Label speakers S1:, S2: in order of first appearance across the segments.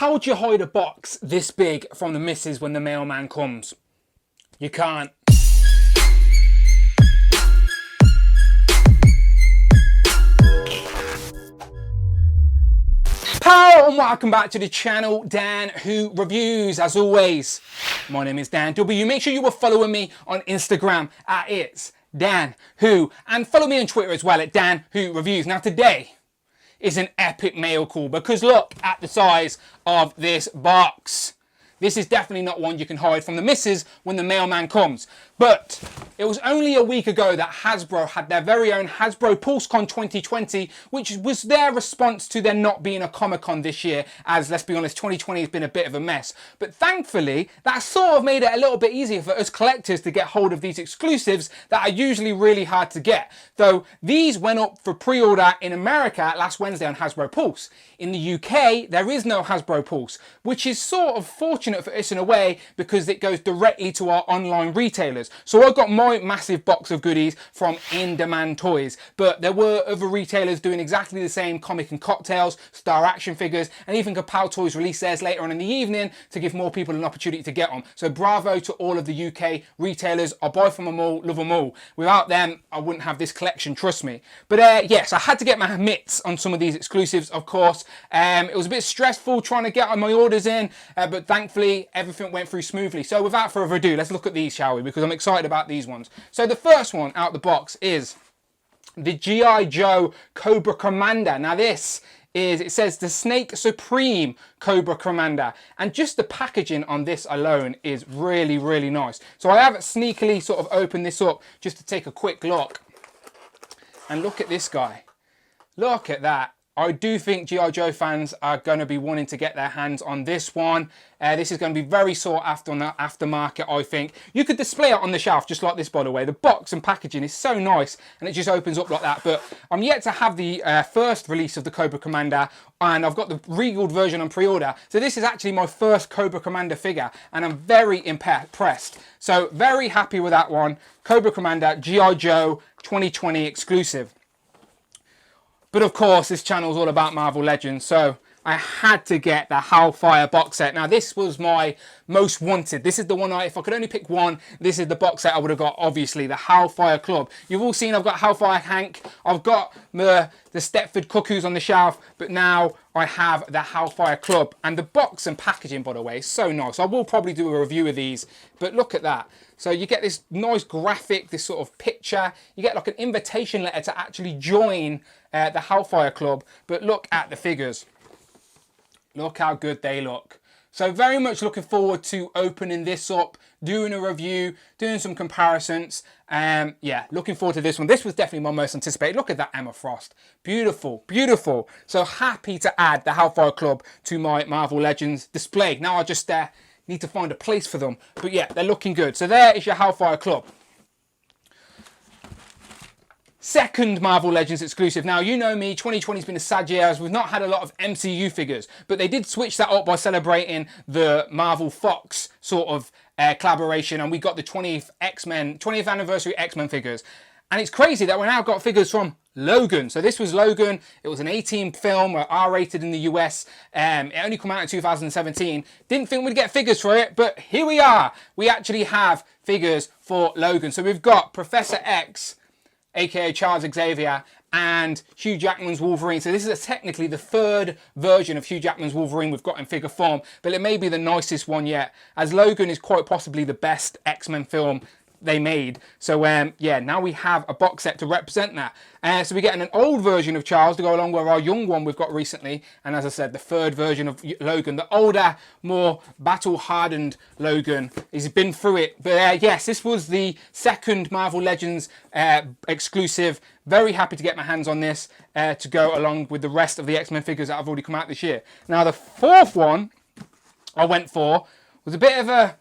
S1: How would you hide a box this big from the missus when the mailman comes? You can't. Hello and welcome back to the channel, Dan Who Reviews. As always, my name is Dan W. Make sure you are following me on Instagram at It's Dan Who, and follow me on Twitter as well at Dan Who Reviews. Now today is an epic mail call because look at the size of this box. This is definitely not one you can hide from the missus when the mailman comes. But it was only a week ago that Hasbro had their very own Hasbro PulseCon 2020, which was their response to there not being a Comic-Con this year, as let's be honest, 2020 has been a bit of a mess. But thankfully, that sort of made it a little bit easier for us collectors to get hold of these exclusives that are usually really hard to get. Though these went up for pre-order in America last Wednesday on Hasbro Pulse. In the UK, there is no Hasbro Pulse, which is sort of fortunate for us in a way because it goes directly to our online retailers. So I got my massive box of goodies from In Demand Toys, but there were other retailers doing exactly the same, Comic and Cocktails, Star Action Figures, and even Kapow Toys released theirs later on in the evening to give more people an opportunity to get them. So bravo to all of the UK retailers. I buy from them all, love them all. Without them, I wouldn't have this collection, trust me. But yes, I had to get my mitts on some of these exclusives, of course. It was a bit stressful trying to get my orders in, but thankfully everything went through smoothly. So without further ado, let's look at these, shall we? Because I'm excited about these ones. So the first one out the box is the G.I. Joe Cobra Commander. Now this is, it says the Snake Supreme Cobra Commander, and just the packaging on this alone is really, really nice. So I have sneakily sort of opened this up just to take a quick look, and look at this guy. Look at that. I do think G.I. Joe fans are going to be wanting to get their hands on this one. This is going to be very sought after on the aftermarket, I think. You could display it on the shelf just like this, by the way. The box and packaging is so nice, and it just opens up like that. But I'm yet to have the first release of the Cobra Commander, and I've got the regaled version on pre-order. So this is actually my first Cobra Commander figure, and I'm very impressed. So very happy with that one. Cobra Commander, G.I. Joe 2020 exclusive. But of course, this channel is all about Marvel Legends, so I had to get the Hellfire box set. Now, this was my most wanted. This is the one, if I could only pick one, this is the box set I would have got, obviously, the Hellfire Club. You've all seen I've got Hellfire Hank, I've got the Stepford Cuckoos on the shelf, but now I have the Hellfire Club. And the box and packaging, by the way, is so nice. I will probably do a review of these, but look at that. So you get this nice graphic, this sort of picture. You get like an invitation letter to actually join the Hellfire Club. But look at the figures. Look how good they look. So very much looking forward to opening this up, doing a review, doing some comparisons. Yeah, looking forward to this one. This was definitely my most anticipated. Look at that Emma Frost. Beautiful, beautiful. So happy to add the Hellfire Club to my Marvel Legends display. Now I just need to find a place for them. But yeah, they're looking good. So there is your Hellfire Club. Second Marvel Legends exclusive. Now, you know me, 2020 has been a sad year as we've not had a lot of MCU figures, but they did switch that up by celebrating the Marvel Fox sort of collaboration, and we got the 20th anniversary X-Men figures. And it's crazy that we now got figures from Logan. So this was Logan. It was an 18 film, R-rated in the US. It only came out in 2017. Didn't think we'd get figures for it, but here we are. We actually have figures for Logan. So we've got Professor X, aka Charles Xavier, and Hugh Jackman's Wolverine. So this is technically the third version of Hugh Jackman's Wolverine we've got in figure form, but it may be the nicest one yet, as Logan is quite possibly the best X-Men film they made. So yeah, now we have a box set to represent that. So we're getting an old version of Charles to go along with our young one we've got recently, and as I said, the third version of Logan, the older, more battle-hardened Logan. He's been through it. But yes, this was the second Marvel Legends exclusive. Very happy to get my hands on this to go along with the rest of the X-Men figures that have already come out this year. Now the fourth one I went for was a bit of a...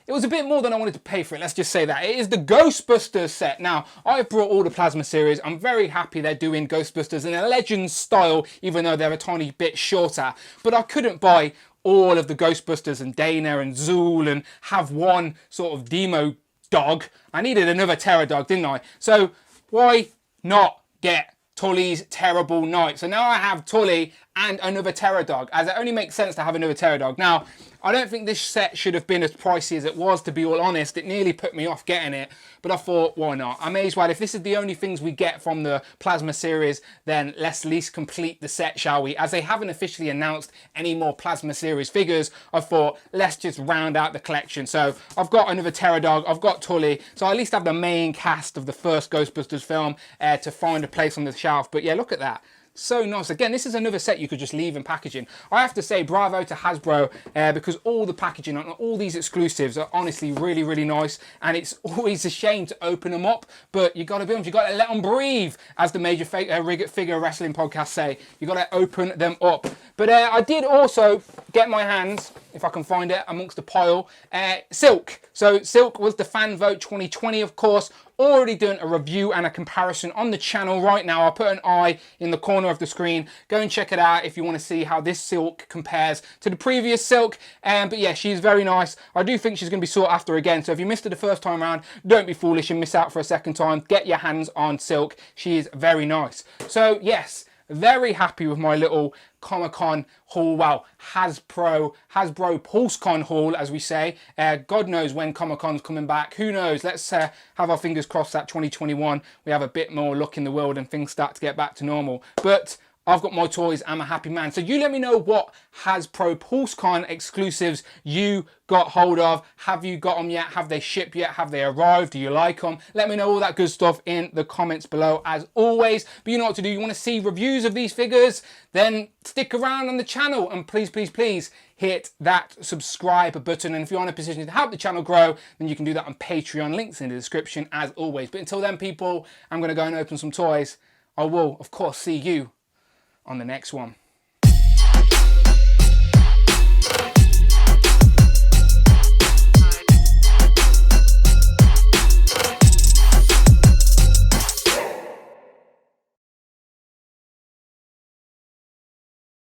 S1: It was a bit more than I wanted to pay for it, let's just say that. It is the Ghostbusters set. Now, I've brought all the Plasma series. I'm very happy they're doing Ghostbusters in a Legends style, even though they're a tiny bit shorter. But I couldn't buy all of the Ghostbusters and Dana and Zool and have one sort of demo dog. I needed another terror dog, didn't I? So why not get Tully's Terrible Night? So now I have Tully and another Pterodog, as it only makes sense to have another Pterodog. Now, I don't think this set should have been as pricey as it was, to be all honest. It nearly put me off getting it, but I thought, why not? I may as well. If this is the only things we get from the Plasma series, then let's at least complete the set, shall we? As they haven't officially announced any more Plasma series figures, I thought, let's just round out the collection. So I've got another Pterodog, I've got Tully, so I at least have the main cast of the first Ghostbusters film to find a place on the shelf. But yeah, look at that. So nice. Again, this is another set you could just leave in packaging. I have to say bravo to Hasbro because all the packaging on all these exclusives are honestly really, really nice, and it's always a shame to open them up, but you got to build them, you got to let them breathe, as the Major Figure Wrestling podcast say. You got to open them up. But I did also get my hands, if I can find it amongst the pile, Silk. So Silk was the Fan Vote 2020, of course. Already done a review and a comparison on the channel right now. I'll put an eye in the corner of the screen. Go and check it out if you want to see how this Silk compares to the previous Silk. But yeah, she's very nice. I do think she's going to be sought after again. So if you missed her the first time around, don't be foolish and miss out for a second time. Get your hands on Silk. She is very nice. So yes, very happy with my little Comic-Con haul. Well, Hasbro PulseCon haul, as we say. God knows when Comic-Con's coming back. Who knows? Let's have our fingers crossed that 2021 we have a bit more luck in the world and things start to get back to normal. But I've got my toys. I'm a happy man. So you let me know what Hasbro PulseCon exclusives you got hold of. Have you got them yet? Have they shipped yet? Have they arrived? Do you like them? Let me know all that good stuff in the comments below, as always. But you know what to do. You want to see reviews of these figures? Then stick around on the channel and please, please, please hit that subscribe button. And if you're in a position to help the channel grow, then you can do that on Patreon. Links in the description, as always. But until then, people, I'm going to go and open some toys. I will, of course, see you on the next one.